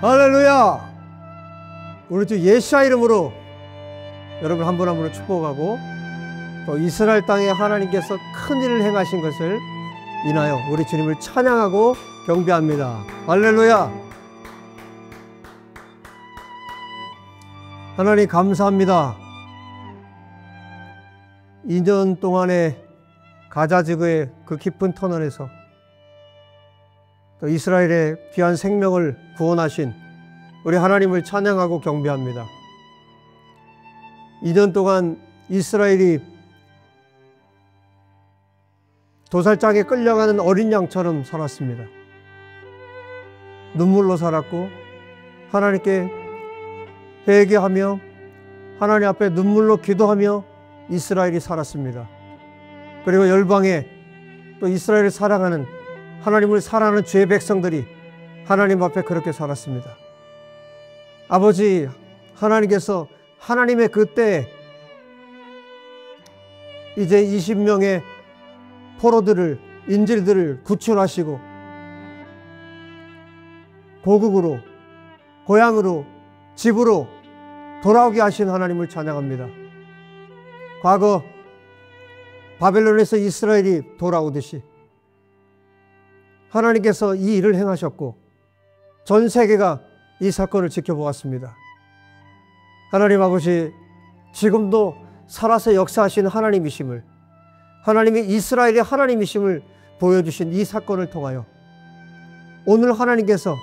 할렐루야! 우리 주 예수와 이름으로 여러분 한 분 한 분을 축복하고, 또 이스라엘 땅에 하나님께서 큰 일을 행하신 것을 인하여 우리 주님을 찬양하고 경배합니다. 할렐루야! 하나님 감사합니다. 2년 동안의 가자지구의 그 깊은 터널에서 또 이스라엘의 귀한 생명을 구원하신 우리 하나님을 찬양하고 경배합니다. 2년 동안 이스라엘이 도살장에 끌려가는 어린 양처럼 살았습니다. 눈물로 살았고 하나님께 회개하며 하나님 앞에 눈물로 기도하며 이스라엘이 살았습니다. 그리고 열방에 또 이스라엘을 사랑하는, 하나님을 사랑하는 주의 백성들이 하나님 앞에 그렇게 살았습니다. 아버지 하나님께서 하나님의 그때 이제 20명의 포로들을, 인질들을 구출하시고 고국으로, 고향으로, 집으로 돌아오게 하신 하나님을 찬양합니다. 과거 바벨론에서 이스라엘이 돌아오듯이 하나님께서 이 일을 행하셨고 전 세계가 이 사건을 지켜보았습니다. 하나님 아버지, 지금도 살아서 역사하시는 하나님이심을, 하나님이 이스라엘의 하나님이심을 보여주신 이 사건을 통하여 오늘 하나님께서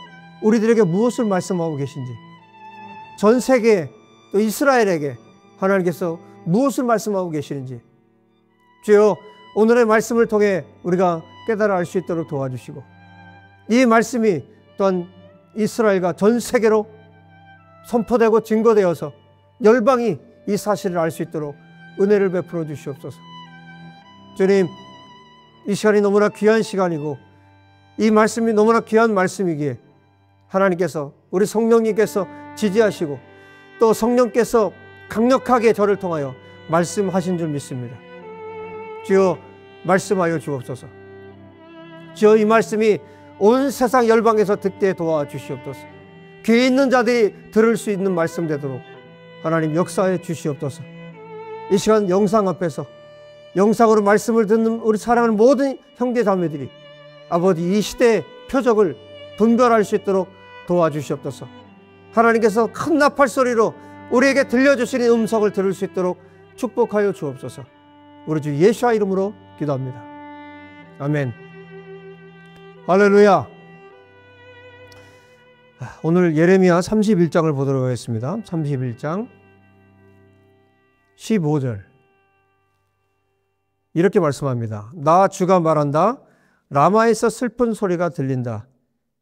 우리들에게 무엇을 말씀하고 계신지, 전 세계 또 이스라엘에게 하나님께서 무엇을 말씀하고 계시는지 주여 오늘의 말씀을 통해 우리가 깨달아 알 수 있도록 도와주시고, 이 말씀이 또한 이스라엘과 전 세계로 선포되고 증거되어서 열방이 이 사실을 알 수 있도록 은혜를 베풀어 주시옵소서. 주님, 이 시간이 너무나 귀한 시간이고 이 말씀이 너무나 귀한 말씀이기에 하나님께서, 우리 성령님께서 지지하시고 또 성령께서 강력하게 저를 통하여 말씀하신 줄 믿습니다. 주여 말씀하여 주옵소서. 주여 이 말씀이 온 세상 열방에서 듣게 도와주시옵소서. 귀에 있는 자들이 들을 수 있는 말씀 되도록 하나님 역사해 주시옵소서. 이 시간 영상 앞에서 영상으로 말씀을 듣는 우리 사랑하는 모든 형제 자매들이 아버지 이 시대의 표적을 분별할 수 있도록 도와주시옵소서. 하나님께서 큰 나팔 소리로 우리에게 들려주시는 음성을 들을 수 있도록 축복하여 주옵소서. 우리 주 예수와 이름으로 기도합니다. 아멘. 할렐루야. 오늘 예레미야 31장을 보도록 하겠습니다. 31장 15절 이렇게 말씀합니다. 나 주가 말한다. 라마에서 슬픈 소리가 들린다.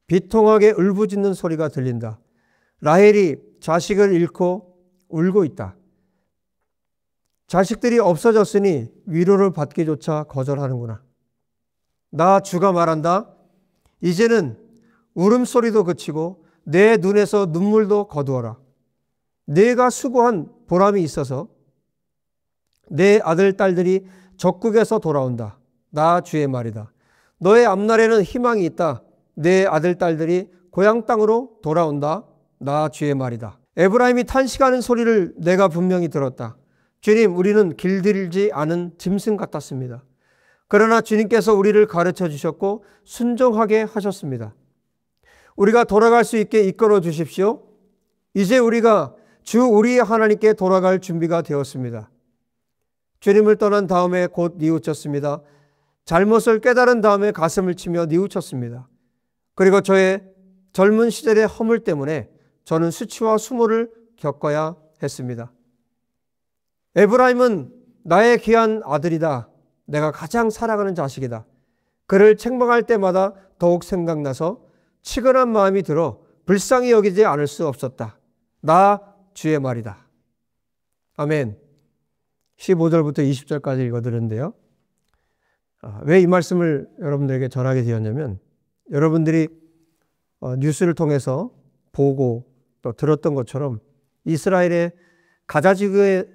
비통하게 울부짖는 소리가 들린다. 라헬이 자식을 잃고 울고 있다. 자식들이 없어졌으니 위로를 받기조차 거절하는구나. 나 주가 말한다. 이제는 울음소리도 그치고 내 눈에서 눈물도 거두어라. 내가 수고한 보람이 있어서 내 아들 딸들이 적국에서 돌아온다. 나 주의 말이다. 너의 앞날에는 희망이 있다. 내 아들 딸들이 고향 땅으로 돌아온다. 나 주의 말이다. 에브라임이 탄식하는 소리를 내가 분명히 들었다. 주님, 우리는 길들이지 않은 짐승 같았습니다. 그러나 주님께서 우리를 가르쳐 주셨고 순종하게 하셨습니다. 우리가 돌아갈 수 있게 이끌어 주십시오. 이제 우리가 주 우리의 하나님께 돌아갈 준비가 되었습니다. 주님을 떠난 다음에 곧 뉘우쳤습니다. 잘못을 깨달은 다음에 가슴을 치며 뉘우쳤습니다. 그리고 저의 젊은 시절의 허물 때문에 저는 수치와 수모를 겪어야 했습니다. 에브라임은 나의 귀한 아들이다. 내가 가장 사랑하는 자식이다. 그를 책망할 때마다 더욱 생각나서 치근한 마음이 들어 불쌍히 여기지 않을 수 없었다. 나 주의 말이다. 아멘. 15절부터 20절까지 읽어드렸는데요. 왜 이 말씀을 여러분들에게 전하게 되었냐면, 여러분들이 뉴스를 통해서 보고 또 들었던 것처럼 이스라엘의 가자지구의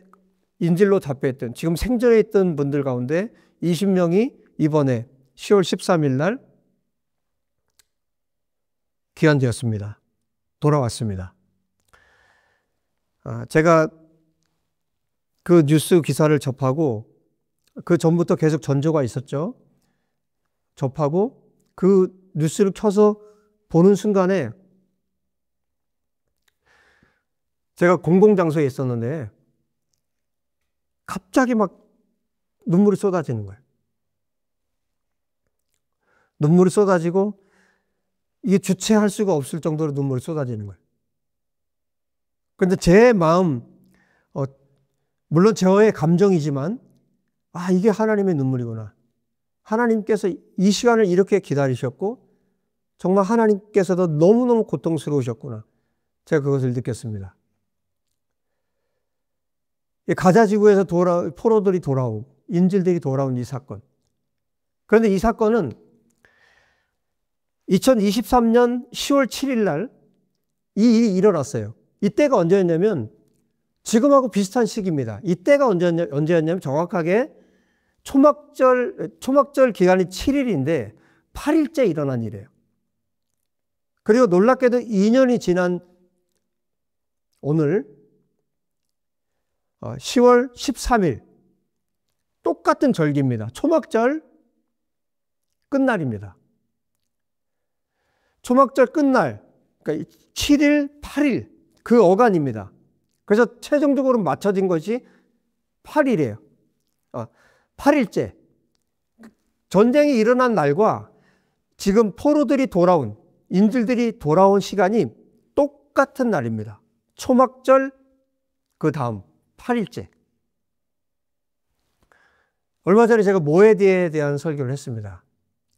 인질로 잡혀있던, 지금 생존해 있던 분들 가운데 20명이 이번에 10월 13일 날 귀환되었습니다. 돌아왔습니다. 제가 그 뉴스 기사를 접하고 그 전부터 계속 전조가 있었죠. 접하고 그 뉴스를 켜서 보는 순간에 제가 공공장소에 있었는데 갑자기 막 눈물이 쏟아지는 거예요. 눈물이 쏟아지고 이게 주체할 수가 없을 정도로 눈물이 쏟아지는 거예요. 그런데 제 마음, 물론 저의 감정이지만 이게 하나님의 눈물이구나. 하나님께서 이 시간을 이렇게 기다리셨고 정말 하나님께서도 너무너무 고통스러우셨구나. 제가 그것을 느꼈습니다. 가자지구에서 포로들이 돌아오고 인질들이 돌아온 이 사건. 그런데 이 사건은 2023년 10월 7일 날 이 일이 일어났어요. 이때가 언제였냐면 지금하고 비슷한 시기입니다. 이때가 언제였냐면 정확하게 초막절 기간이 7일인데 8일째 일어난 일이에요. 그리고 놀랍게도 2년이 지난 오늘 10월 13일 똑같은 절기입니다. 초막절 끝날입니다. 초막절 끝날, 그러니까 7일, 8일 그 어간입니다. 그래서 최종적으로 맞춰진 것이 8일이에요. 8일째. 전쟁이 일어난 날과 지금 포로들이 돌아온, 인질들이 돌아온 시간이 똑같은 날입니다. 초막절 그 다음 8일째. 얼마 전에 제가 모에드에 대한 설교를 했습니다.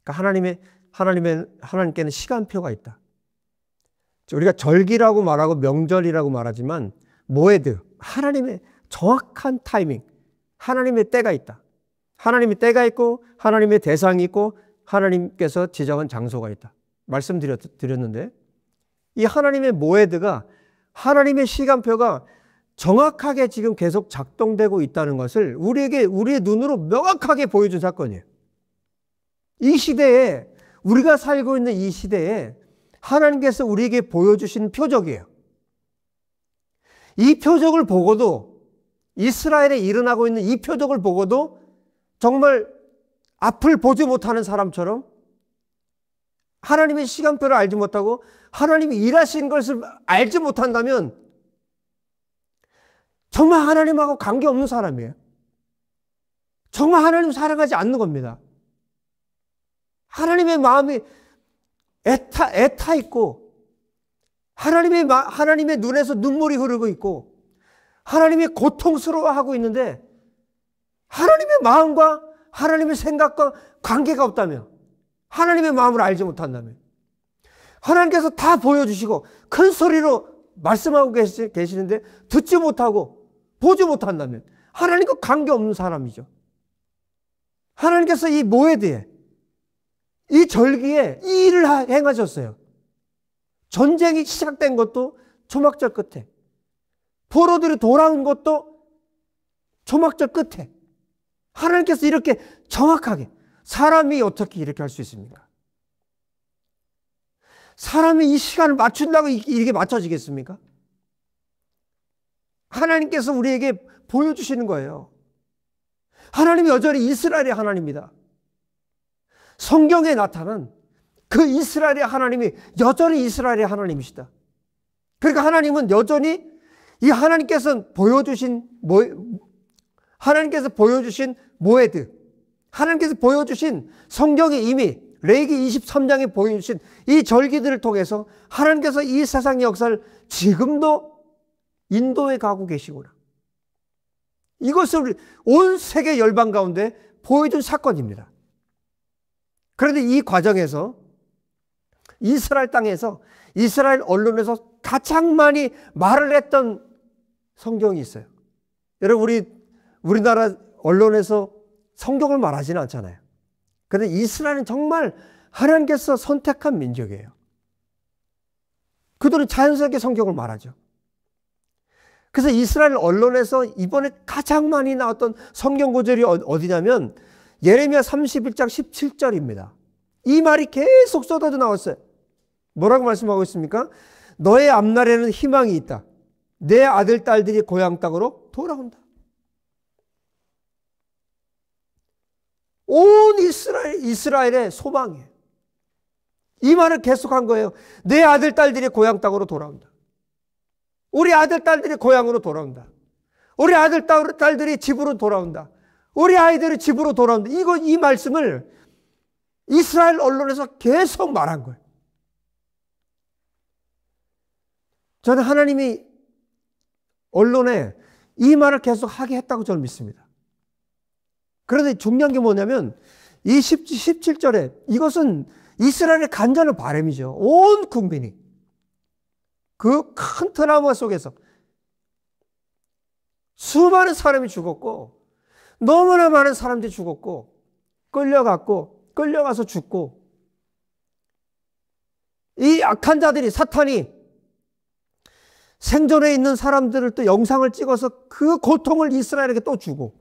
그러니까 하나님께는 시간표가 있다. 우리가 절기라고 말하고 명절이라고 말하지만 모에드, 하나님의 정확한 타이밍, 하나님의 때가 있다. 하나님의 때가 있고 하나님의 대상이 있고 하나님께서 지정한 장소가 있다. 말씀드렸는데 이 하나님의 모에드가 하나님의 시간표가 정확하게 지금 계속 작동되고 있다는 것을 우리의 눈으로 명확하게 보여준 사건이에요. 이 시대에 우리가 살고 있는 이 시대에 하나님께서 우리에게 보여주신 표적이에요. 이 표적을 보고도 이스라엘에 일어나고 있는 이 표적을 보고도 정말 앞을 보지 못하는 사람처럼 하나님의 시간표를 알지 못하고 하나님이 일하신 것을 알지 못한다면 정말 하나님하고 관계없는 사람이에요. 정말 하나님 사랑하지 않는 겁니다. 하나님의 마음이 애타 있고 하나님의 눈에서 눈물이 흐르고 있고 하나님이 고통스러워하고 있는데 하나님의 마음과 하나님의 생각과 관계가 없다면 하나님의 마음을 알지 못한다면 하나님께서 다 보여주시고 큰 소리로 말씀하고 계시는데 듣지 못하고 보지 못한다면 하나님과 관계없는 사람이죠. 하나님께서 이 모에드에 이 절기에 이 일을 행하셨어요. 전쟁이 시작된 것도 초막절 끝에, 포로들이 돌아온 것도 초막절 끝에 하나님께서 이렇게 정확하게, 사람이 어떻게 이렇게 할 수 있습니까? 사람이 이 시간을 맞춘다고 이게 맞춰지겠습니까? 하나님께서 우리에게 보여주시는 거예요. 하나님이 여전히 이스라엘의 하나님입니다. 성경에 나타난 그 이스라엘의 하나님이 여전히 이스라엘의 하나님이시다. 그러니까 하나님은 여전히 이 하나님께서 보여주신 모에드, 하나님께서 보여주신 성경에 이미 레위기 23장에 보여주신 이 절기들을 통해서 하나님께서 이 세상의 역사를 지금도 인도해 가고 계시구나. 이것을 온 세계 열방 가운데 보여준 사건입니다. 그런데 이 과정에서 이스라엘 땅에서 이스라엘 언론에서 가장 많이 말을 했던 성경이 있어요. 여러분 우리나라 언론에서 성경을 말하지는 않잖아요. 그런데 이스라엘은 정말 하나님께서 선택한 민족이에요. 그들은 자연스럽게 성경을 말하죠. 그래서 이스라엘 언론에서 이번에 가장 많이 나왔던 성경 구절이 어디냐면 예레미야 31장 17절입니다. 이 말이 계속 쏟아져 나왔어요. 뭐라고 말씀하고 있습니까? 너의 앞날에는 희망이 있다. 내 아들, 딸들이 고향 땅으로 돌아온다. 온 이스라엘의 소망이에요. 이 말을 계속한 거예요. 내 아들, 딸들이 고향 땅으로 돌아온다. 우리 아들, 딸들이 고향으로 돌아온다. 우리 아들, 딸들이 집으로 돌아온다. 우리 아이들이 집으로 돌아온다. 이 말씀을 이스라엘 언론에서 계속 말한 거예요. 저는 하나님이 언론에 이 말을 계속 하게 했다고 저는 믿습니다. 그런데 중요한 게 뭐냐면 이 17절에 이것은 이스라엘의 간절한 바람이죠. 온 국민이 그 큰 트라우마 속에서 수많은 사람이 죽었고 너무나 많은 사람들이 죽었고 끌려가서 죽고 이 악한 자들이 사탄이 생존해 있는 사람들을 또 영상을 찍어서 그 고통을 이스라엘에게 또 주고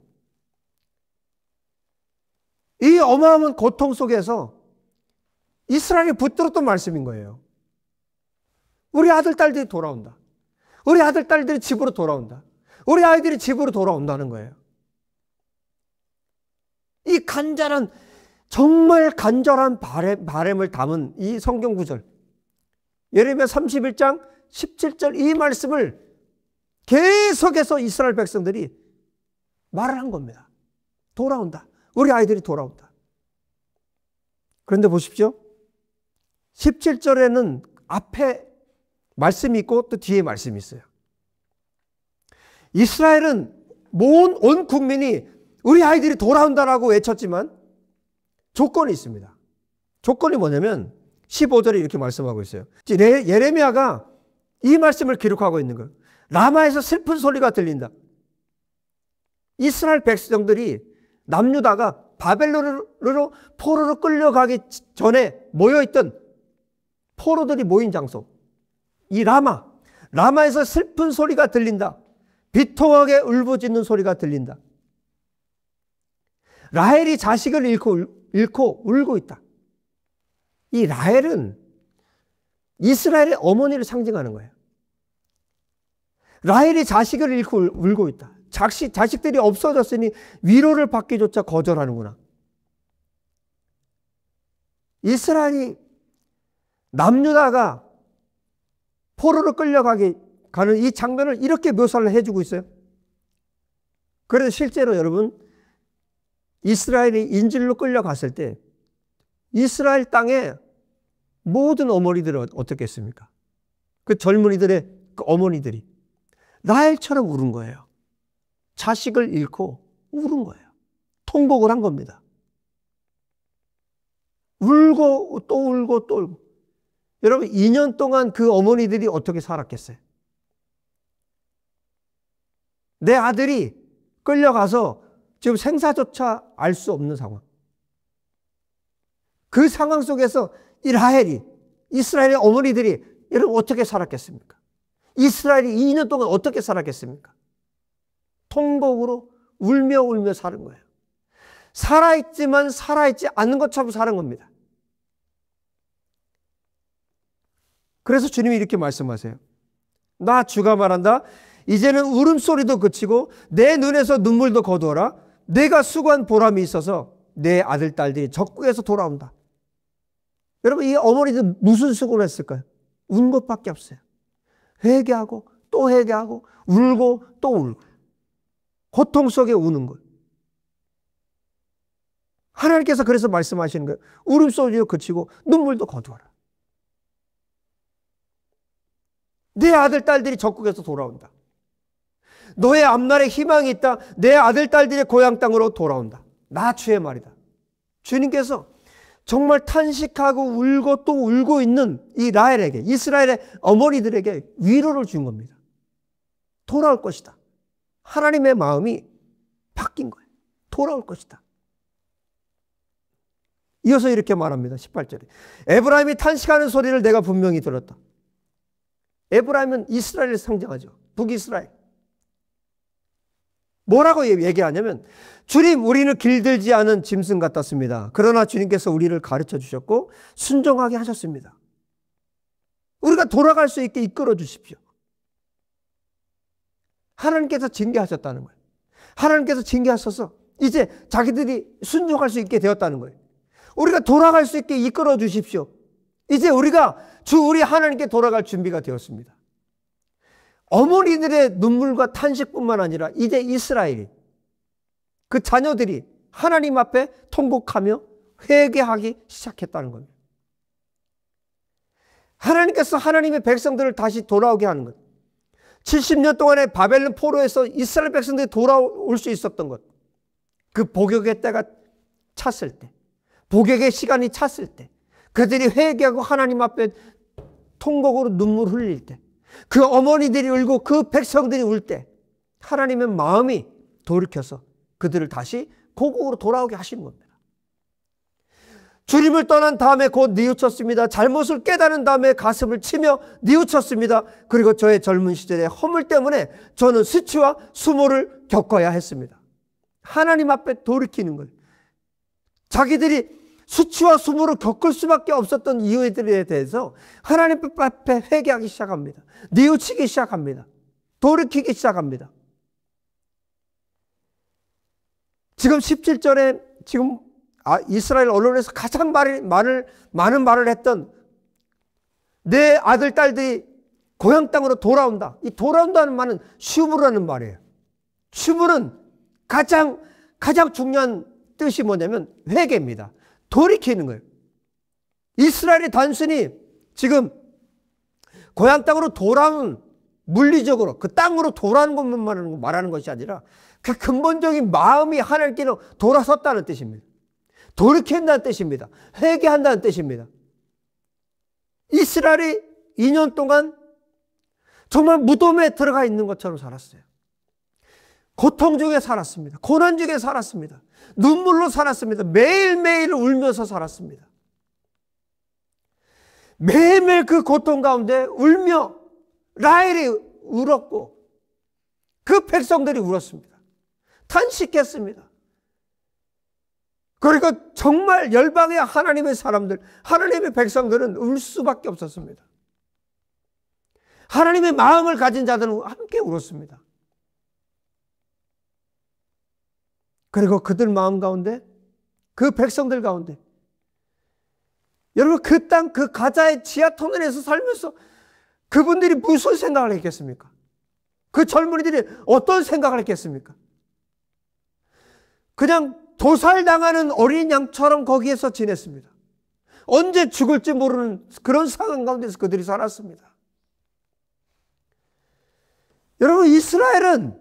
이 어마어마한 고통 속에서 이스라엘이 붙들었던 말씀인 거예요. 우리 아들, 딸들이 돌아온다. 우리 아들, 딸들이 집으로 돌아온다. 우리 아이들이 집으로 돌아온다는 거예요. 이 간절한, 정말 간절한 바람을 담은 이 성경 구절. 예레미야 31장 17절 이 말씀을 계속해서 이스라엘 백성들이 말을 한 겁니다. 돌아온다. 우리 아이들이 돌아온다. 그런데 보십시오. 17절에는 앞에 말씀이 있고 또 뒤에 말씀이 있어요. 이스라엘은 온 국민이 우리 아이들이 돌아온다라고 외쳤지만 조건이 있습니다. 조건이 뭐냐면 15절에 이렇게 말씀하고 있어요. 예레미야가 이 말씀을 기록하고 있는 거예요. 라마에서 슬픈 소리가 들린다. 이스라엘 백성들이 남유다가 바벨론으로 포로로 끌려가기 전에 모여있던 포로들이 모인 장소. 이 라마에서 슬픈 소리가 들린다. 비통하게 울부짖는 소리가 들린다. 라헬이 자식을 잃고 울고 있다. 이 라헬은 이스라엘의 어머니를 상징하는 거예요. 라헬이 자식을 잃고 울고 있다. 자식들이 없어졌으니 위로를 받기조차 거절하는구나. 이스라엘이 남유다가 포로로 끌려가는 이 장면을 이렇게 묘사를 해주고 있어요. 그래서 실제로 여러분 이스라엘이 인질로 끌려갔을 때 이스라엘 땅에 모든 어머니들은 어떻겠습니까? 그 젊은이들의 그 어머니들이 라헬처럼 울은 거예요. 자식을 잃고 울은 거예요. 통곡을 한 겁니다. 울고 또 울고 또 울고. 여러분 2년 동안 그 어머니들이 어떻게 살았겠어요? 내 아들이 끌려가서 지금 생사조차 알 수 없는 상황. 그 상황 속에서 이 라헬이 이스라엘의 어머니들이 여러분 어떻게 살았겠습니까? 이스라엘이 2년 동안 어떻게 살았겠습니까? 통곡으로 울며 사는 거예요. 살아있지만 살아있지 않는 것처럼 사는 겁니다. 그래서 주님이 이렇게 말씀하세요. 나 주가 말한다. 이제는 울음소리도 그치고 내 눈에서 눈물도 거두어라. 내가 수고한 보람이 있어서 내 아들, 딸들이 적국에서 돌아온다. 여러분 이 어머니들 무슨 수고를 했을까요? 운 것밖에 없어요. 회개하고 또 회개하고 울고 또 울고 고통 속에 우는 것. 하나님께서 그래서 말씀하시는 거예요. 울음소리도 그치고 눈물도 거두어라. 내 아들, 딸들이 적국에서 돌아온다. 너의 앞날에 희망이 있다. 내 아들, 딸들이 고향 땅으로 돌아온다. 나 주의 말이다. 주님께서 정말 탄식하고 울고 또 울고 있는 이 라헬에게, 이스라엘의 어머니들에게 위로를 준 겁니다. 돌아올 것이다. 하나님의 마음이 바뀐 거예요. 돌아올 것이다. 이어서 이렇게 말합니다. 18절에. 에브라임이 탄식하는 소리를 내가 분명히 들었다. 에브라임은 이스라엘을 상징하죠. 북이스라엘. 뭐라고 얘기하냐면 주님 우리는 길들지 않은 짐승 같았습니다. 그러나 주님께서 우리를 가르쳐 주셨고 순종하게 하셨습니다. 우리가 돌아갈 수 있게 이끌어 주십시오. 하나님께서 징계하셨다는 거예요. 하나님께서 징계하셔서 이제 자기들이 순종할 수 있게 되었다는 거예요. 우리가 돌아갈 수 있게 이끌어 주십시오. 이제 우리가 우리 하나님께 돌아갈 준비가 되었습니다. 어머니들의 눈물과 탄식뿐만 아니라 이제 이스라엘이, 그 자녀들이 하나님 앞에 통곡하며 회개하기 시작했다는 겁니다. 하나님께서 하나님의 백성들을 다시 돌아오게 하는 것. 70년 동안의 바벨론 포로에서 이스라엘 백성들이 돌아올 수 있었던 것. 그 복역의 때가 찼을 때, 복역의 시간이 찼을 때, 그들이 회개하고 하나님 앞에 통곡으로 눈물 흘릴 때, 그 어머니들이 울고 그 백성들이 울 때 하나님의 마음이 돌이켜서 그들을 다시 고국으로 돌아오게 하신 겁니다. 주님을 떠난 다음에 곧 뉘우쳤습니다. 잘못을 깨달은 다음에 가슴을 치며 뉘우쳤습니다. 그리고 저의 젊은 시절의 허물 때문에 저는 수치와 수모를 겪어야 했습니다. 하나님 앞에 돌이키는 거예요. 자기들이 수치와 수모를 겪을 수밖에 없었던 이유들에 대해서 하나님 앞에 회개하기 시작합니다. 뉘우치기 시작합니다. 돌이키기 시작합니다. 지금 17절에 지금 이스라엘 언론에서 가장 많은 말을 했던 내 아들, 딸들이 고향 땅으로 돌아온다. 이 돌아온다는 말은 슈브라는 말이에요. 슈브는 가장 중요한 뜻이 뭐냐면 회개입니다. 돌이키는 거예요. 이스라엘이 단순히 지금 고향 땅으로 돌아오는, 물리적으로 그 땅으로 돌아오는 것만 말하는 것이 아니라 그 근본적인 마음이 하나님께로 돌아섰다는 뜻입니다. 돌이킨다는 뜻입니다. 회개한다는 뜻입니다. 이스라엘이 2년 동안 정말 무덤에 들어가 있는 것처럼 살았어요. 고통 중에 살았습니다. 고난 중에 살았습니다. 눈물로 살았습니다. 매일매일 울면서 살았습니다. 매일매일 그 고통 가운데 울며 라헬이 울었고 그 백성들이 울었습니다. 탄식했습니다. 그러니까 정말 열방의 하나님의 사람들, 하나님의 백성들은 울 수밖에 없었습니다. 하나님의 마음을 가진 자들은 함께 울었습니다. 그리고 그들 마음 가운데, 그 백성들 가운데, 여러분 그 땅, 그 가자의 지하 터널에서 살면서 그분들이 무슨 생각을 했겠습니까? 그 젊은이들이 어떤 생각을 했겠습니까? 그냥 도살당하는 어린 양처럼 거기에서 지냈습니다. 언제 죽을지 모르는 그런 상황 가운데서 그들이 살았습니다. 여러분 이스라엘은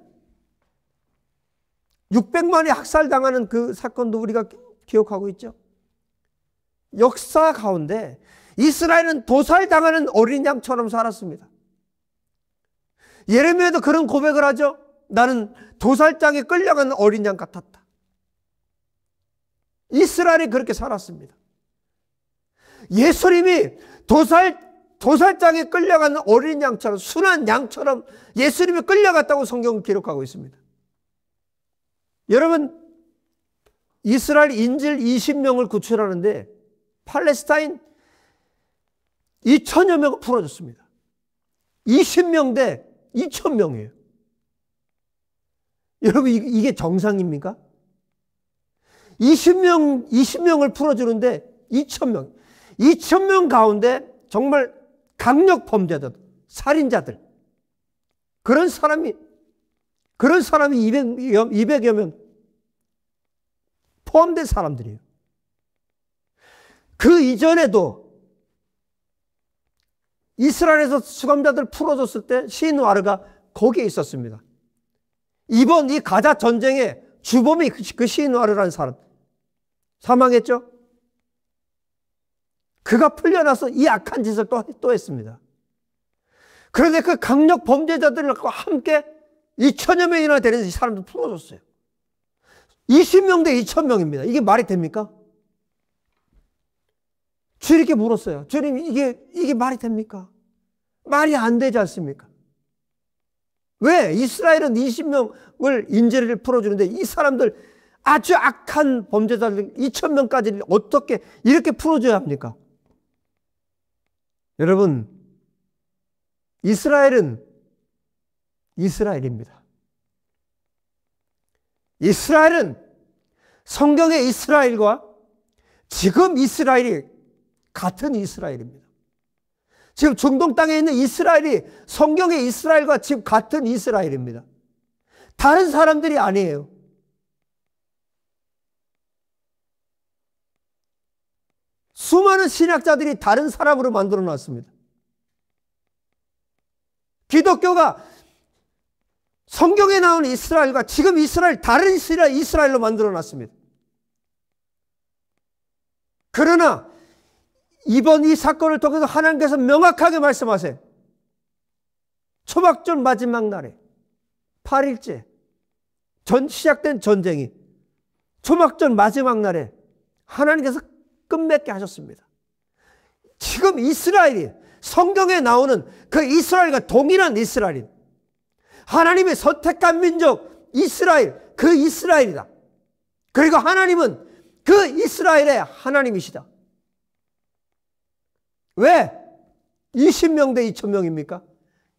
600만이 학살당하는 그 사건도 우리가 기억하고 있죠. 역사 가운데 이스라엘은 도살당하는 어린 양처럼 살았습니다. 예레미야도 그런 고백을 하죠. 나는 도살장에 끌려간 어린 양 같았다. 이스라엘이 그렇게 살았습니다. 예수님이 도살장에 끌려간 어린 양처럼, 순한 양처럼 예수님이 끌려갔다고 성경은 기록하고 있습니다. 여러분 이스라엘 인질 20명을 구출하는데 팔레스타인 2천여 명을 풀어줬습니다. 20명 대 2,000명이에요. 여러분 이게 정상입니까? 20명을 풀어주는데 2,000명 가운데 정말 강력 범죄자들, 살인자들, 그런 사람이 200여 명 포함된 사람들이에요. 그 이전에도 이스라엘에서 수감자들 풀어줬을 때 시누아르가 거기에 있었습니다. 이번 이 가자 전쟁의 주범이 그 시누아르라는 사람 사망했죠. 그가 풀려나서 이 악한 짓을 또 했습니다. 그런데 그 강력 범죄자들과 함께 2천여 명이나 되는 이 사람들 풀어줬어요. 20명 대 2,000명입니다. 이게 말이 됩니까? 주님께 물었어요. 주님 이게 말이 됩니까? 말이 안 되지 않습니까? 왜? 이스라엘은 20명을 인재를 풀어주는데 이 사람들 아주 악한 범죄자들 2,000명까지를 어떻게 이렇게 풀어줘야 합니까? 여러분 이스라엘은 이스라엘입니다. 이스라엘은 성경의 이스라엘과 지금 이스라엘이 같은 이스라엘입니다. 지금 중동 땅에 있는 이스라엘이 성경의 이스라엘과 지금 같은 이스라엘입니다. 다른 사람들이 아니에요. 수많은 신학자들이 다른 사람으로 만들어 놨습니다. 기독교가 성경에 나오는 이스라엘과 지금 이스라엘, 다른 이스라엘로 만들어 놨습니다. 그러나 이번 이 사건을 통해서 하나님께서 명확하게 말씀하세요. 초막절 마지막 날에 8일째 시작된 전쟁이 초막절 마지막 날에 하나님께서 끝맺게 하셨습니다. 지금 이스라엘이 성경에 나오는 그 이스라엘과 동일한 이스라엘, 하나님의 선택한 민족 이스라엘, 그 이스라엘이다. 그리고 하나님은 그 이스라엘의 하나님이시다. 왜 20명 대 2,000명입니까?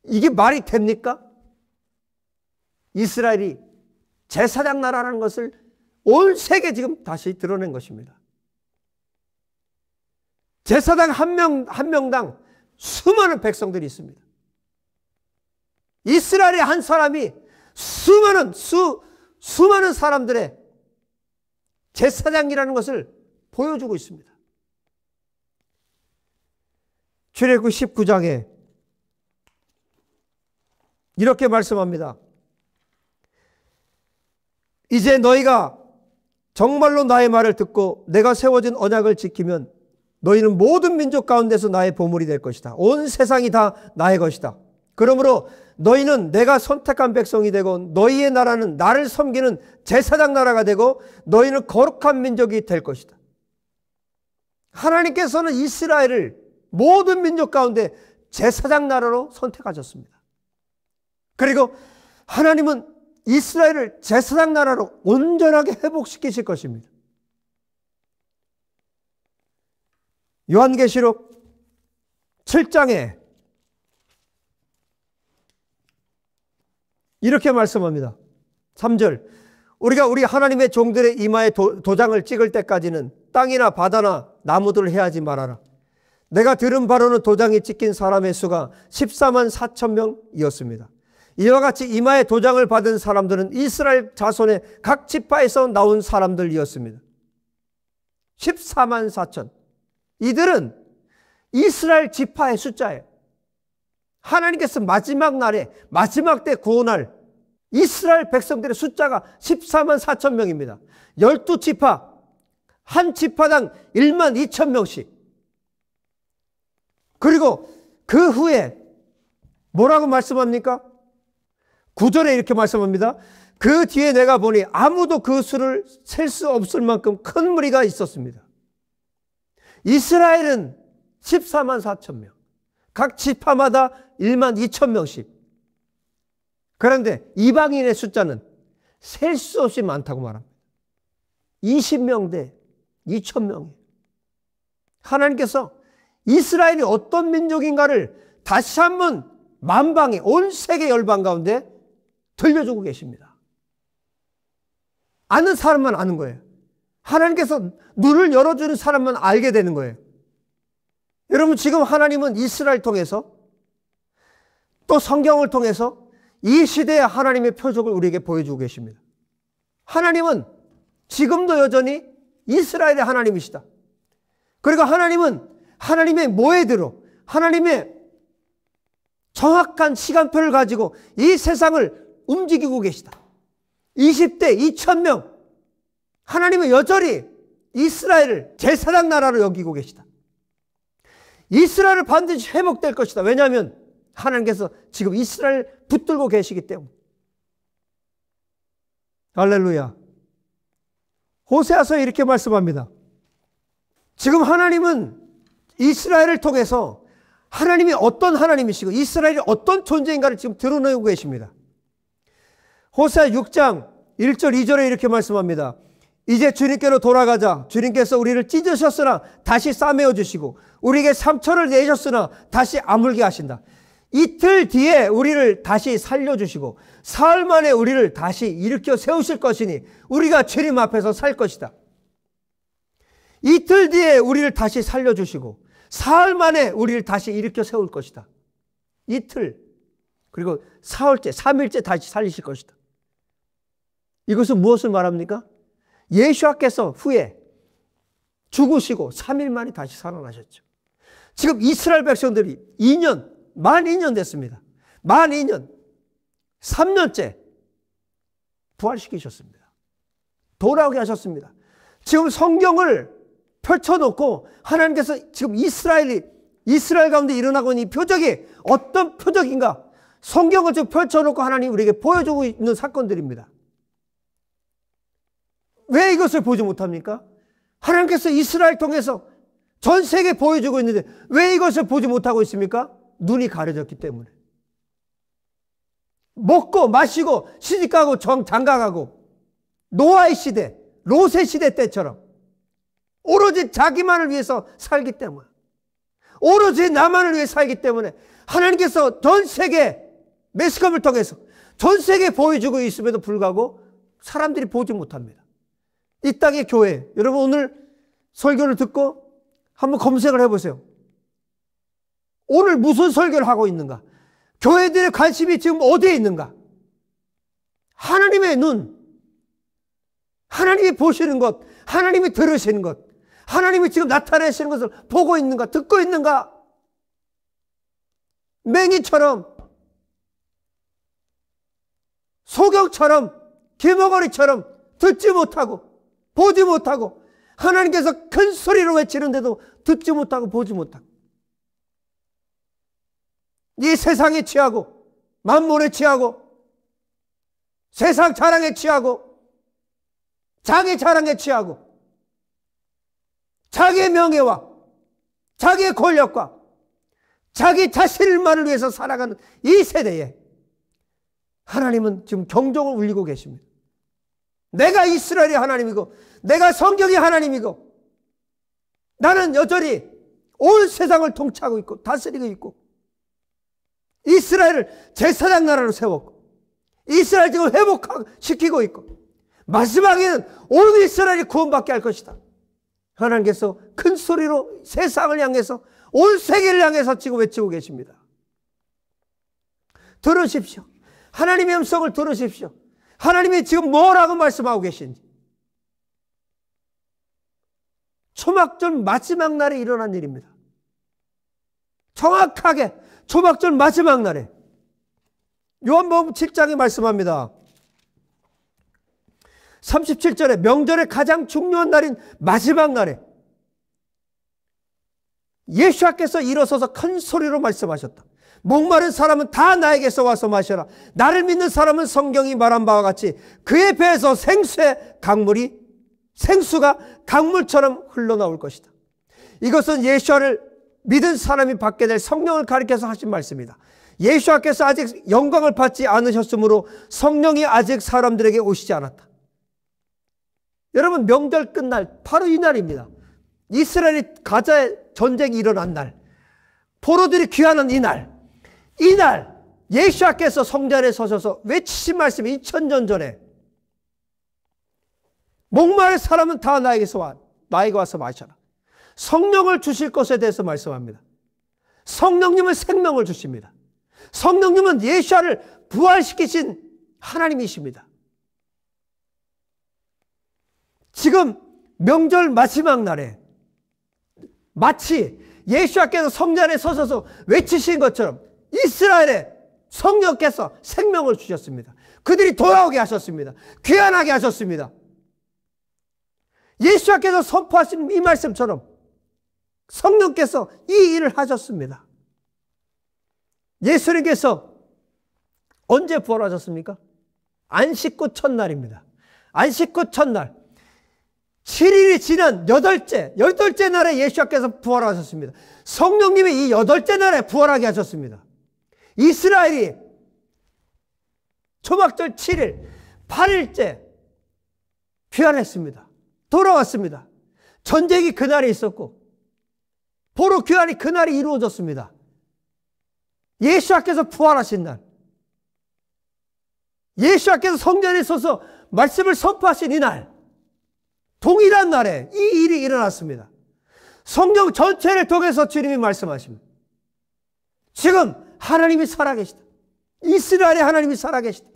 이게 말이 됩니까? 이스라엘이 제사장 나라라는 것을 온 세계 지금 다시 드러낸 것입니다. 제사장 한 명당 수많은 백성들이 있습니다. 이스라엘의 한 사람이 수많은 사람들의 제사장이라는 것을 보여주고 있습니다. 출애굽기 19장에 이렇게 말씀합니다. 이제 너희가 정말로 나의 말을 듣고 내가 세워진 언약을 지키면 너희는 모든 민족 가운데서 나의 보물이 될 것이다. 온 세상이 다 나의 것이다. 그러므로 너희는 내가 선택한 백성이 되고 너희의 나라는 나를 섬기는 제사장 나라가 되고 너희는 거룩한 민족이 될 것이다. 하나님께서는 이스라엘을 모든 민족 가운데 제사장 나라로 선택하셨습니다. 그리고 하나님은 이스라엘을 제사장 나라로 온전하게 회복시키실 것입니다. 요한계시록 7장에 이렇게 말씀합니다. 3절, 우리가 우리 하나님의 종들의 이마에 도장을 찍을 때까지는 땅이나 바다나 나무들을 해하지 말아라. 내가 들은 바로는 도장이 찍힌 사람의 수가 14만 4천 명이었습니다. 이와 같이 이마에 도장을 받은 사람들은 이스라엘 자손의 각 지파에서 나온 사람들이었습니다. 14만 4천. 이들은 이스라엘 지파의 숫자예요. 하나님께서 마지막 날에 마지막 때 구원할 이스라엘 백성들의 숫자가 14만 4천 명입니다. 12지파, 한 지파당 1만 2천 명씩. 그리고 그 후에 뭐라고 말씀합니까? 9절에 이렇게 말씀합니다. 그 뒤에 내가 보니 아무도 그 수를 셀 수 없을 만큼 큰 무리가 있었습니다. 이스라엘은 14만 4천 명, 각 지파마다 1만 2천 명씩. 그런데 이방인의 숫자는 셀 수 없이 많다고 말합니다. 20명 대 2천 명이에요. 하나님께서 이스라엘이 어떤 민족인가를 다시 한번 만방에 온 세계 열방 가운데 들려주고 계십니다. 아는 사람만 아는 거예요. 하나님께서 눈을 열어주는 사람만 알게 되는 거예요. 여러분, 지금 하나님은 이스라엘 통해서 또 성경을 통해서 이 시대의 하나님의 표적을 우리에게 보여주고 계십니다. 하나님은 지금도 여전히 이스라엘의 하나님이시다. 그리고 하나님은 하나님의 모에대로 하나님의 정확한 시간표를 가지고 이 세상을 움직이고 계시다. 20대 2,000명. 하나님은 여전히 이스라엘을 제사장 나라로 여기고 계시다. 이스라엘은 반드시 회복될 것이다. 왜냐하면 하나님께서 지금 이스라엘 붙들고 계시기 때문에. 할렐루야. 호세아서에 이렇게 말씀합니다. 지금 하나님은 이스라엘을 통해서 하나님이 어떤 하나님이시고 이스라엘이 어떤 존재인가를 지금 드러내고 계십니다. 호세아 6장 1절 2절에 이렇게 말씀합니다. 이제 주님께로 돌아가자. 주님께서 우리를 찢으셨으나 다시 싸매어 주시고 우리에게 상처를 내셨으나 다시 아물게 하신다. 이틀 뒤에 우리를 다시 살려주시고 사흘 만에 우리를 다시 일으켜 세우실 것이니 우리가 주님 앞에서 살 것이다. 이틀 뒤에 우리를 다시 살려주시고 사흘 만에 우리를 다시 일으켜 세울 것이다. 이틀 그리고 사흘째 3일째 다시 살리실 것이다. 이것은 무엇을 말합니까? 예수와께서 후에 죽으시고 3일 만에 다시 살아나셨죠. 지금 이스라엘 백성들이 만 2년 됐습니다. 만 2년 3년째 부활시키셨습니다. 돌아오게 하셨습니다. 지금 성경을 펼쳐놓고 하나님께서 지금 이스라엘 가운데 일어나고 있는 이 표적이 어떤 표적인가? 성경을 지금 펼쳐놓고 하나님이 우리에게 보여주고 있는 사건들입니다. 왜 이것을 보지 못합니까? 하나님께서 이스라엘 통해서 전 세계에 보여주고 있는데 왜 이것을 보지 못하고 있습니까? 눈이 가려졌기 때문에. 먹고 마시고 시집가고 장가가고 노아의 시대, 롯의 시대 때처럼 오로지 자기만을 위해서 살기 때문에, 오로지 나만을 위해 살기 때문에 하나님께서 전 세계 매스컴을 통해서 전 세계에 보여주고 있음에도 불구하고 사람들이 보지 못합니다. 이 땅의 교회, 여러분 오늘 설교를 듣고 한번 검색을 해보세요. 오늘 무슨 설교를 하고 있는가? 교회들의 관심이 지금 어디에 있는가? 하나님의 눈, 하나님이 보시는 것, 하나님이 들으시는 것, 하나님이 지금 나타내시는 것을 보고 있는가? 듣고 있는가? 맹이처럼, 소경처럼, 기머거리처럼 듣지 못하고 보지 못하고 하나님께서 큰 소리로 외치는데도 듣지 못하고 보지 못하고 이 세상에 취하고 만몬에 취하고 세상 자랑에 취하고 자기 자랑에 취하고 자기의 명예와 자기의 권력과 자기 자신만을 위해서 살아가는 이 세대에 하나님은 지금 경종을 울리고 계십니다. 내가 이스라엘의 하나님이고 내가 성경의 하나님이고 나는 여전히 온 세상을 통치하고 있고 다스리고 있고 이스라엘을 제사장 나라로 세웠고 이스라엘 지금 회복시키고 있고 마지막에는 온 이스라엘이 구원받게 할 것이다. 하나님께서 큰 소리로 세상을 향해서 온 세계를 향해서 지금 외치고 계십니다. 들으십시오. 하나님의 음성을 들으십시오. 하나님이 지금 뭐라고 말씀하고 계신지. 초막절 마지막 날에 일어난 일입니다. 정확하게 초막절 마지막 날에 요한복음 7장에 말씀합니다. 37절에 명절의 가장 중요한 날인 마지막 날에 예수께서 일어서서 큰 소리로 말씀하셨다. 목마른 사람은 다 나에게서 와서 마셔라. 나를 믿는 사람은 성경이 말한 바와 같이 그의 배에서 생수가 강물처럼 흘러나올 것이다. 이것은 예수를 믿은 사람이 받게 될 성령을 가리켜서 하신 말씀이다. 예수께서 아직 영광을 받지 않으셨으므로 성령이 아직 사람들에게 오시지 않았다. 여러분 명절 끝날 바로 이 날입니다. 이스라엘이 가자의 전쟁이 일어난 날, 포로들이 귀환한 이 날 예수께서 성전에 서셔서 외치신 말씀이 2000년 전에 목마른 사람은 다 나에게 와서 마셔라. 성령을 주실 것에 대해서 말씀합니다. 성령님은 생명을 주십니다. 성령님은 예수를 부활시키신 하나님이십니다. 지금 명절 마지막 날에 마치 예수께서 성전에 서셔서 외치신 것처럼 이스라엘에 성령께서 생명을 주셨습니다. 그들이 돌아오게 하셨습니다. 귀환하게 하셨습니다. 예수께서 선포하신 이 말씀처럼 성령께서 이 일을 하셨습니다. 예수님께서 언제 부활하셨습니까? 안식구 첫날입니다. 안식구 첫날 7일이 지난 여덟째 날에 예수께서 부활하셨습니다. 성령님이 이 여덟째 날에 부활하게 하셨습니다. 이스라엘이 초막절 7일, 8일째 귀환했습니다. 돌아왔습니다. 전쟁이 그날에 있었고 포로 귀환이 그날이 이루어졌습니다. 예수께서 부활하신 날, 예수께서 성전에 서서 말씀을 선포하신 이 날, 동일한 날에 이 일이 일어났습니다. 성경 전체를 통해서 주님이 말씀하십니다. 지금 하나님이 살아계시다. 이스라엘의 하나님이 살아계시다.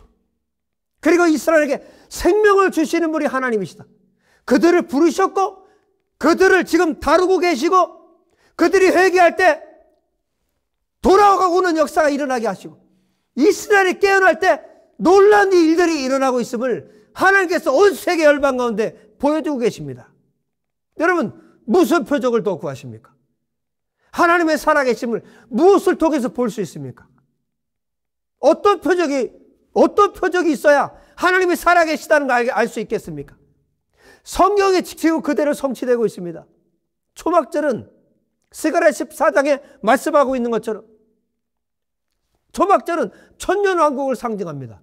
그리고 이스라엘에게 생명을 주시는 분이 하나님이시다. 그들을 부르셨고 그들을 지금 다루고 계시고 그들이 회개할 때 돌아오는 역사가 일어나게 하시고 이스라엘이 깨어날 때 놀라운 일들이 일어나고 있음을 하나님께서 온 세계 열방 가운데 보여주고 계십니다. 여러분, 무슨 표적을 더 구하십니까? 하나님의 살아계심을 무엇을 통해서 볼 수 있습니까? 어떤 표적이 있어야 하나님이 살아계시다는 걸 알 수 있겠습니까? 성경에 지금 그대로 성취되고 있습니다. 초막절은 스가랴 14장에 말씀하고 있는 것처럼 초막절은 천년왕국을 상징합니다.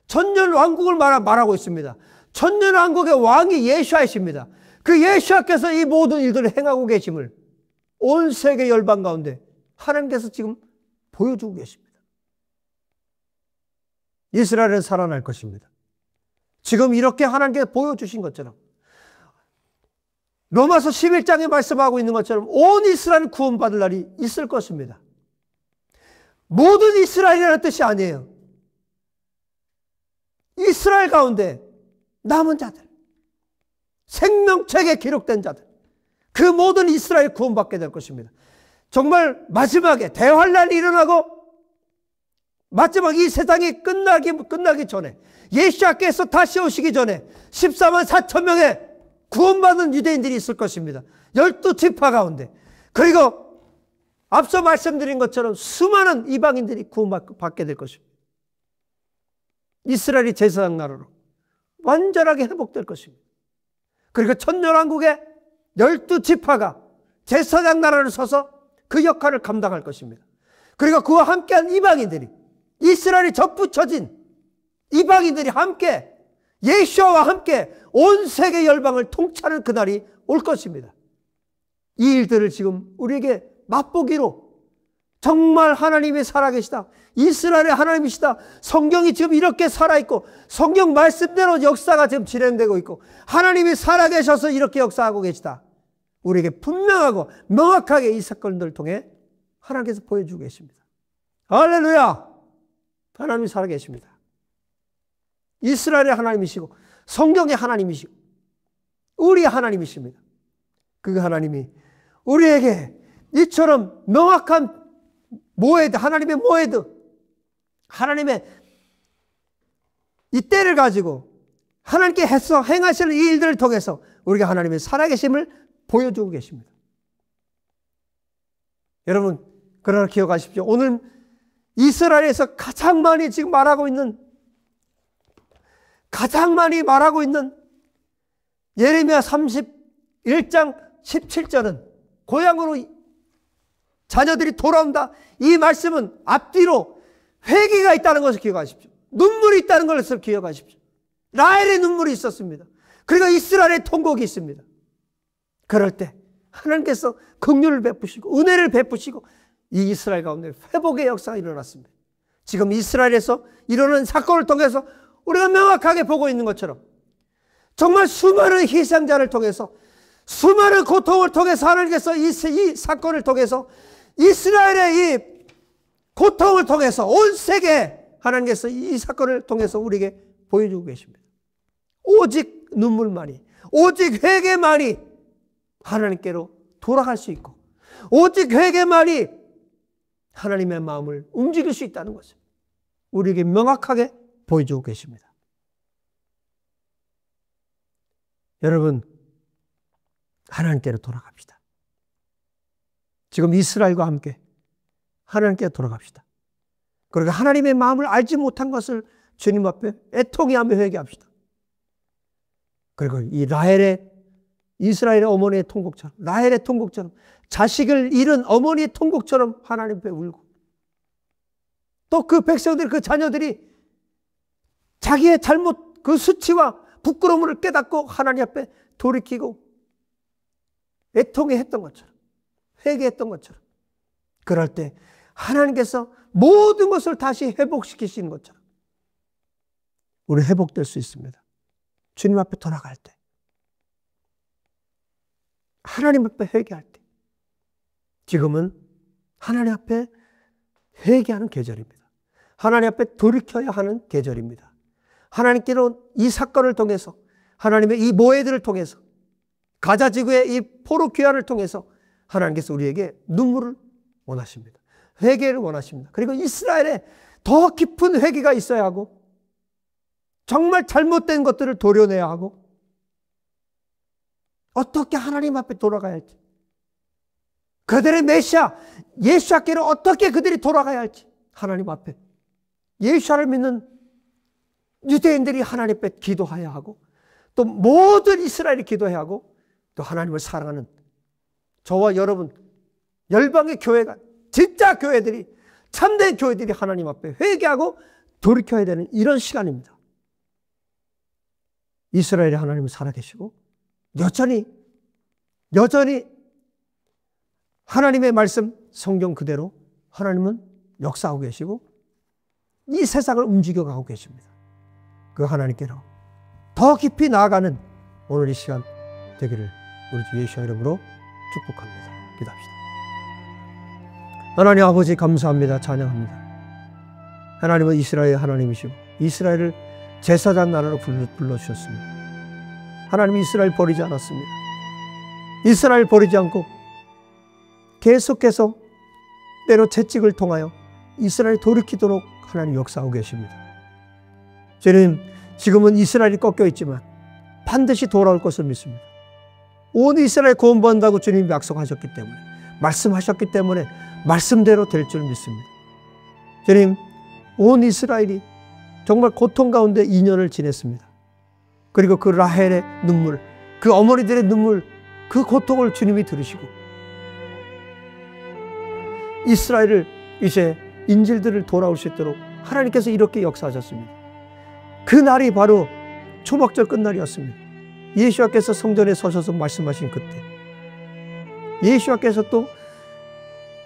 천년왕국을 말하고 있습니다. 천년왕국의 왕이 예수아이십니다. 그 예수아께서 이 모든 일들을 행하고 계심을 온 세계 열방 가운데 하나님께서 지금 보여주고 계십니다. 이스라엘은 살아날 것입니다. 지금 이렇게 하나님께서 보여주신 것처럼 로마서 11장에 말씀하고 있는 것처럼 온 이스라엘은 구원받을 날이 있을 것입니다. 모든 이스라엘이라는 뜻이 아니에요. 이스라엘 가운데 남은 자들, 생명책에 기록된 자들, 그 모든 이스라엘 구원받게 될 것입니다. 정말 마지막에 대환란이 일어나고 마지막 이 세상이 끝나기 전에 예수께서 다시 오시기 전에 14만 4천 명의 구원받은 유대인들이 있을 것입니다. 12지파 가운데. 그리고 앞서 말씀드린 것처럼 수많은 이방인들이 구원받게 될 것입니다. 이스라엘이 제사장 나라로 완전하게 회복될 것입니다. 그리고 천년왕국의 12지파가 제사장 나라를 서서 그 역할을 감당할 것입니다. 그리고 그와 함께한 이방인들이 이스라엘이 접붙여진 이방인들이 함께 예수와 함께 온 세계 열방을 통치하는 그날이 올 것입니다. 이 일들을 지금 우리에게 맛보기로 정말 하나님이 살아계시다. 이스라엘의 하나님이시다. 성경이 지금 이렇게 살아있고 성경 말씀대로 역사가 지금 진행되고 있고 하나님이 살아계셔서 이렇게 역사하고 계시다. 우리에게 분명하고 명확하게 이 사건들을 통해 하나님께서 보여주고 계십니다. 할렐루야! 하나님이 살아계십니다. 이스라엘의 하나님이시고 성경의 하나님이시고 우리의 하나님이십니다. 그 하나님이 우리에게 이처럼 명확한 모에드, 하나님의 모에드, 하나님의 이 때를 가지고 하나님께 행하시는 이 일들을 통해서 우리가 하나님의 살아계심을 보여주고 계십니다. 여러분, 그러나 기억하십시오. 오늘 이스라엘에서 가장 많이 말하고 있는 예레미야 31장 17절은 고향으로 자녀들이 돌아온다. 이 말씀은 앞뒤로 회개가 있다는 것을 기억하십시오. 눈물이 있다는 것을 기억하십시오. 라헬의 눈물이 있었습니다. 그리고 이스라엘의 통곡이 있습니다. 그럴 때 하나님께서 긍휼을 베푸시고 은혜를 베푸시고 이 이스라엘 가운데 회복의 역사가 일어났습니다. 지금 이스라엘에서 일어나는 사건을 통해서 우리가 명확하게 보고 있는 것처럼 정말 수많은 희생자를 통해서 수많은 고통을 통해서 하나님께서 이 사건을 통해서 이스라엘의 이 고통을 통해서 온 세계에 하나님께서 이 사건을 통해서 우리에게 보여주고 계십니다. 오직 눈물만이, 오직 회개만이 하나님께로 돌아갈 수 있고 오직 회개만이 하나님의 마음을 움직일 수 있다는 것을 우리에게 명확하게 보여주고 계십니다. 여러분, 하나님께로 돌아갑시다. 지금 이스라엘과 함께 하나님께 돌아갑시다. 그리고 하나님의 마음을 알지 못한 것을 주님 앞에 애통해하며 회개합시다. 그리고 이 라헬의 이스라엘의 어머니의 통곡처럼, 라헬의 통곡처럼, 자식을 잃은 어머니의 통곡처럼 하나님 앞에 울고, 또 그 백성들, 그 자녀들이 자기의 잘못, 그 수치와 부끄러움을 깨닫고 하나님 앞에 돌이키고 애통해 했던 것처럼, 회개했던 것처럼, 그럴 때 하나님께서 모든 것을 다시 회복시키시는 것처럼 우리 회복될 수 있습니다. 주님 앞에 돌아갈 때, 하나님 앞에 회개할 때, 지금은 하나님 앞에 회개하는 계절입니다. 하나님 앞에 돌이켜야 하는 계절입니다. 하나님께로 이 사건을 통해서, 하나님의 이 모해들을 통해서, 가자지구의 이 포로 귀환을 통해서 하나님께서 우리에게 눈물을 원하십니다. 회개를 원하십니다. 그리고 이스라엘에 더 깊은 회개가 있어야 하고, 정말 잘못된 것들을 도려내야 하고, 어떻게 하나님 앞에 돌아가야 할지, 그들의 메시아 예수께로 어떻게 그들이 돌아가야 할지, 하나님 앞에 예수를 믿는 유대인들이 하나님 앞에 기도해야 하고, 또 모든 이스라엘이 기도해야 하고, 또 하나님을 사랑하는 저와 여러분 열방의 교회가, 진짜 교회들이, 참된 교회들이 하나님 앞에 회개하고 돌이켜야 되는 이런 시간입니다. 이스라엘의 하나님은 살아계시고 여전히 하나님의 말씀 성경 그대로 하나님은 역사하고 계시고 이 세상을 움직여가고 계십니다. 그 하나님께로 더 깊이 나아가는 오늘 이 시간 되기를 우리 주 예수의 이름으로 축복합니다. 기도합시다. 하나님 아버지 감사합니다. 찬양합니다. 하나님은 이스라엘의 하나님이시고 이스라엘을 제사장 나라로 불러주셨습니다. 하나님은 이스라엘 버리지 않았습니다. 이스라엘 버리지 않고 계속해서 때로 채찍을 통하여 이스라엘이 돌이키도록 하나님 역사하고 계십니다. 저는 지금은 이스라엘이 꺾여 있지만 반드시 돌아올 것을 믿습니다. 온 이스라엘 구원받는다고 주님이 약속하셨기 때문에, 말씀하셨기 때문에 말씀대로 될 줄 믿습니다. 주님, 온 이스라엘이 정말 고통 가운데 2년을 지냈습니다. 그리고 그 라헬의 눈물, 그 어머니들의 눈물, 그 고통을 주님이 들으시고 이스라엘을 이제 인질들을 돌아올 수 있도록 하나님께서 이렇게 역사하셨습니다. 그 날이 바로 초막절 끝날이었습니다. 예수와께서 성전에 서셔서 말씀하신 그때 예수와께서 또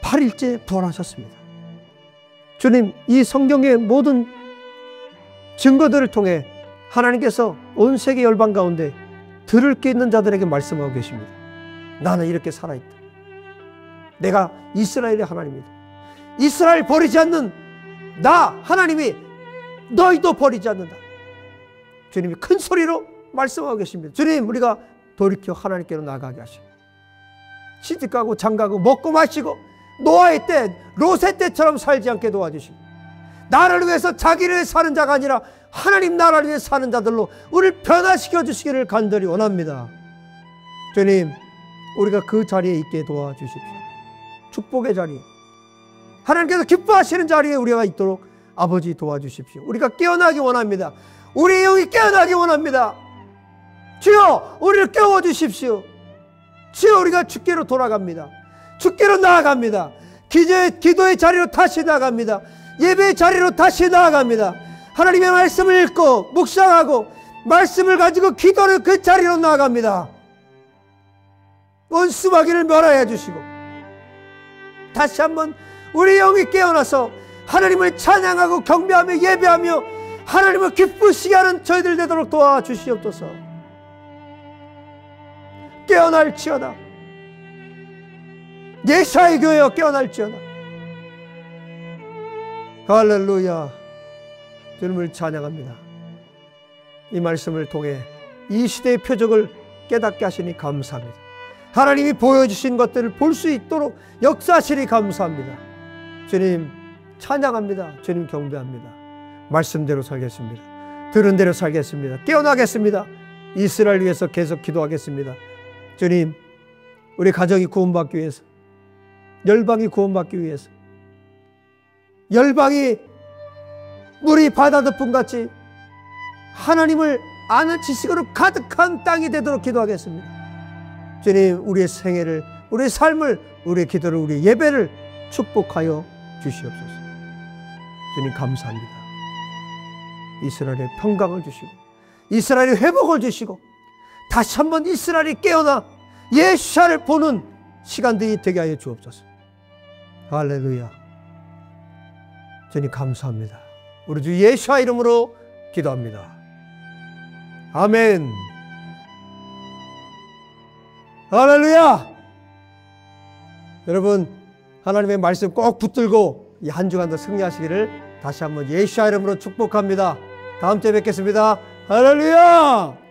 8일째 부활하셨습니다. 주님, 이 성경의 모든 증거들을 통해 하나님께서 온 세계 열방 가운데 들을 게 있는 자들에게 말씀하고 계십니다. 나는 이렇게 살아있다. 내가 이스라엘의 하나님이다. 이스라엘 버리지 않는 나 하나님이 너희도 버리지 않는다. 주님이 큰 소리로 말씀하고 계십니다. 주님, 우리가 돌이켜 하나님께로 나가게 하시고 시집가고 장가고 먹고 마시고 노아의 때 롯의 때처럼 살지 않게 도와주시고 나를 위해서 자기를 위해 사는 자가 아니라 하나님 나라를 위해 사는 자들로 우리를 변화시켜 주시기를 간절히 원합니다. 주님, 우리가 그 자리에 있게 도와주십시오. 축복의 자리, 하나님께서 기뻐하시는 자리에 우리가 있도록 아버지 도와주십시오. 우리가 깨어나기 원합니다. 우리의 영이 깨어나기 원합니다. 주여, 우리를 깨워주십시오. 주여, 우리가 주께로 돌아갑니다. 주께로 나아갑니다. 기도의 자리로 다시 나아갑니다. 예배의 자리로 다시 나아갑니다. 하나님의 말씀을 읽고 묵상하고 말씀을 가지고 기도하는 그 자리로 나아갑니다. 원수마귀를 멸하여 주시고 다시 한번 우리 영이 깨어나서 하나님을 찬양하고 경배하며 예배하며 하나님을 기쁘시게 하는 저희들 되도록 도와주시옵소서. 깨어날지어다. 예수의 교회여 깨어날지어다. 할렐루야. 주님을 찬양합니다. 이 말씀을 통해 이 시대의 표적을 깨닫게 하시니 감사합니다. 하나님이 보여주신 것들을 볼 수 있도록 역사하시니 감사합니다. 주님 찬양합니다. 주님 경배합니다. 말씀대로 살겠습니다. 들은 대로 살겠습니다. 깨어나겠습니다. 이스라엘 위해서 계속 기도하겠습니다. 주님, 우리 가정이 구원받기 위해서, 열방이 구원받기 위해서, 열방이 물이 바다 덮음같이 하나님을 아는 지식으로 가득한 땅이 되도록 기도하겠습니다. 주님, 우리의 생애를, 우리의 삶을, 우리의 기도를, 우리의 예배를 축복하여 주시옵소서. 주님 감사합니다. 이스라엘의 평강을 주시고 이스라엘의 회복을 주시고 다시 한번 이스라엘이 깨어나 예수를 보는 시간들이 되게 하여 주옵소서. 할렐루야. 주님 감사합니다. 우리 주 예수와 이름으로 기도합니다. 아멘. 할렐루야! 여러분, 하나님의 말씀 꼭 붙들고 이 한 주간도 승리하시기를 다시 한번 예수와 이름으로 축복합니다. 다음 주에 뵙겠습니다. 할렐루야!